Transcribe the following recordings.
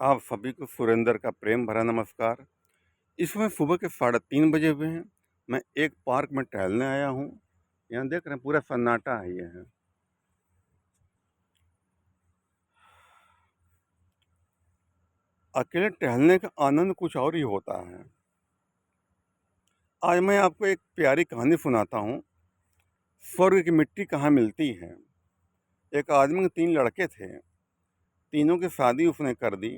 आप सभी को सुरेंद्र का प्रेम भरा नमस्कार। इस समय सुबह के 3:30 बजे हुए हैं। मैं एक पार्क में टहलने आया हूँ। यहाँ देख रहे हैं पूरा सन्नाटा है ये है। अकेले टहलने का आनंद कुछ और ही होता है। आज मैं आपको एक प्यारी कहानी सुनाता हूँ। स्वर्ग की मिट्टी कहाँ मिलती है। एक आदमी के 3 लड़के थे। तीनों की शादी उसने कर दी।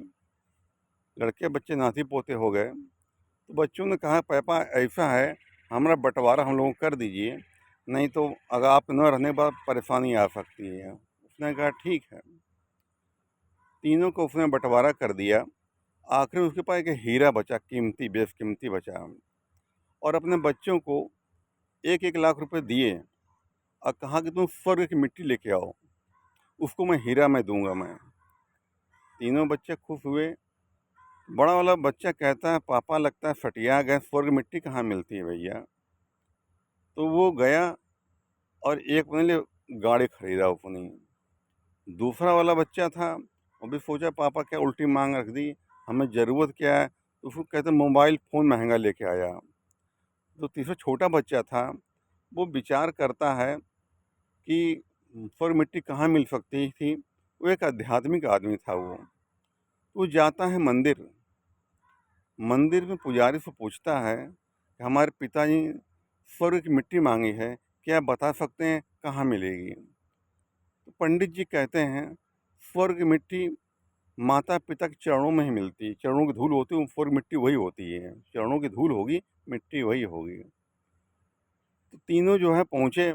लड़के बच्चे नाती पोते हो गए। तो बच्चों ने कहा पापा ऐसा है, हमारा बंटवारा हम लोगों को कर दीजिए, नहीं तो अगर आप न रहने के बाद परेशानी आ सकती है। उसने कहा ठीक है। तीनों को उसने बंटवारा कर दिया। आखिर में उसके पास एक हीरा बचा, कीमती बेशकीमती बचा, और अपने बच्चों को 1-1 लाख रुपए दिए और कहा कि तुम स्वर्ग की मिट्टी लेके आओ, उसको मैं हीरा मैं दूंगा मैं। तीनों बच्चे खुश हुए। बड़ा वाला बच्चा कहता है पापा लगता है सटिया गए, स्वर्ग मिट्टी कहाँ मिलती है भैया। तो वो गया और एक अपने लिए गाड़ी खरीदा उसने। दूसरा वाला बच्चा था, वो भी सोचा पापा क्या उल्टी मांग रख दी, हमें ज़रूरत क्या है, तो उसको कहते मोबाइल फ़ोन महंगा लेके आया। तो तीसरा छोटा बच्चा था, वो विचार करता है कि स्वर्ग मिट्टी कहाँ मिल सकती थी। वो एक आध्यात्मिक आदमी था। वो जाता है मंदिर। मंदिर में पुजारी से पूछता है कि हमारे पिताजी स्वर्ग की मिट्टी मांगी है, क्या आप बता सकते हैं कहाँ मिलेगी। तो पंडित जी कहते हैं स्वर्ग की मिट्टी माता पिता के चरणों में ही मिलती है। चरणों की धूल होती है, वो स्वर्ग मिट्टी वही होती है। चरणों की धूल होगी, मिट्टी वही होगी। तो तीनों जो है पहुँचे।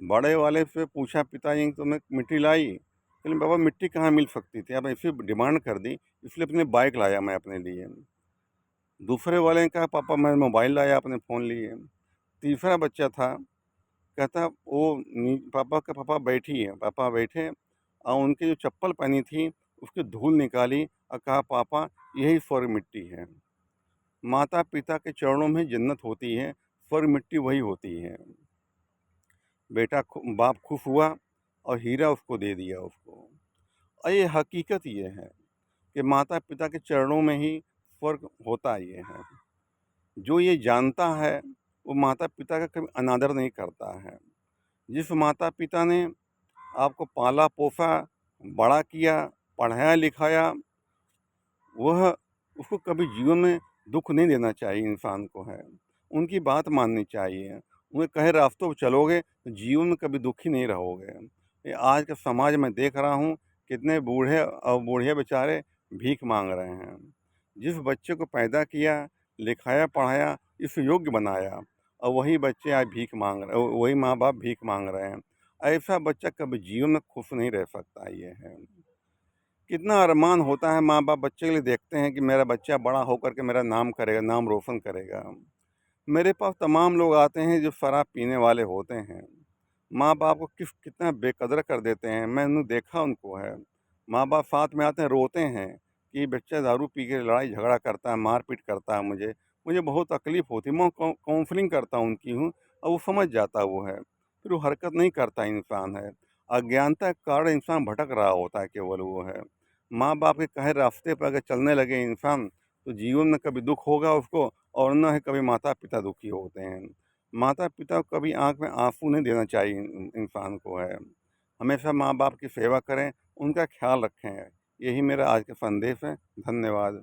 बड़े वाले से पूछा पिताजी ने तुमने मिट्टी लाई। बोले बाबा मिट्टी कहाँ मिल सकती थी, अब ऐसी डिमांड कर दी इसलिए अपने बाइक लाया मैं अपने लिए। दूसरे वाले ने कहा पापा मैं मोबाइल लाया, अपने फ़ोन लिए। तीसरा बच्चा था, कहता वो पापा बैठी है, पापा बैठे और उनकी जो चप्पल पहनी थी उसकी धूल निकाली और कहा पापा यही स्वर्ग मिट्टी है। माता पिता के चरणों में जन्नत होती है, स्वर्ग मिट्टी वही होती है। बाप खुश हुआ और हीरा उसको दे दिया उसको। और ये हकीकत ये है कि माता पिता के चरणों में ही स्वर्ग होता ये है। जो ये जानता है वो माता पिता का कभी अनादर नहीं करता है। जिस माता पिता ने आपको पाला पोसा, बड़ा किया, पढ़ाया लिखाया, वह उसको कभी जीवन में दुख नहीं देना चाहिए इंसान को है। उनकी बात माननी चाहिए। उन्हें कहे रास्तों पर चलोगे तो जीवन में कभी दुखी नहीं रहोगे। ये आज के समाज में देख रहा हूँ कितने बूढ़े और बूढ़िया बेचारे भीख मांग रहे हैं। जिस बच्चे को पैदा किया, लिखाया पढ़ाया, इस योग्य बनाया, और वही बच्चे आज भीख मांग रहे, वही माँ बाप भीख मांग रहे हैं। ऐसा बच्चा कभी जीवन में खुश नहीं रह सकता। ये है कितना अरमान होता है माँ बाप बच्चे के लिए, देखते हैं कि मेरा बच्चा बड़ा होकर के मेरा नाम करेगा, नाम रोशन करेगा। मेरे पास तमाम लोग आते हैं जो शराब पीने वाले होते हैं। माँ बाप को कितना बेकदर कर देते हैं, मैंने देखा उनको है। माँ बाप साथ में आते हैं, रोते हैं कि बच्चा दारू पी के लड़ाई झगड़ा करता है, मारपीट करता है। मुझे मुझे बहुत तकलीफ़ होती है। मैं काउंसलिंग करता हूँ उनकी हूँ, और वो समझ जाता वो है, फिर वो हरकत नहीं करता इंसान है। अज्ञानता के कारण इंसान भटक रहा होता है केवल वो है। माँ बाप के कहे रास्ते पर अगर चलने लगे इंसान तो जीवन में कभी दुख होगा उसको, और न है कभी माता पिता दुखी होते हैं। माता पिता को कभी आँख में आँसू नहीं देना चाहिए इंसान को है। हमेशा माँ बाप की सेवा करें, उनका ख्याल रखें। यही मेरा आज का संदेश है। धन्यवाद।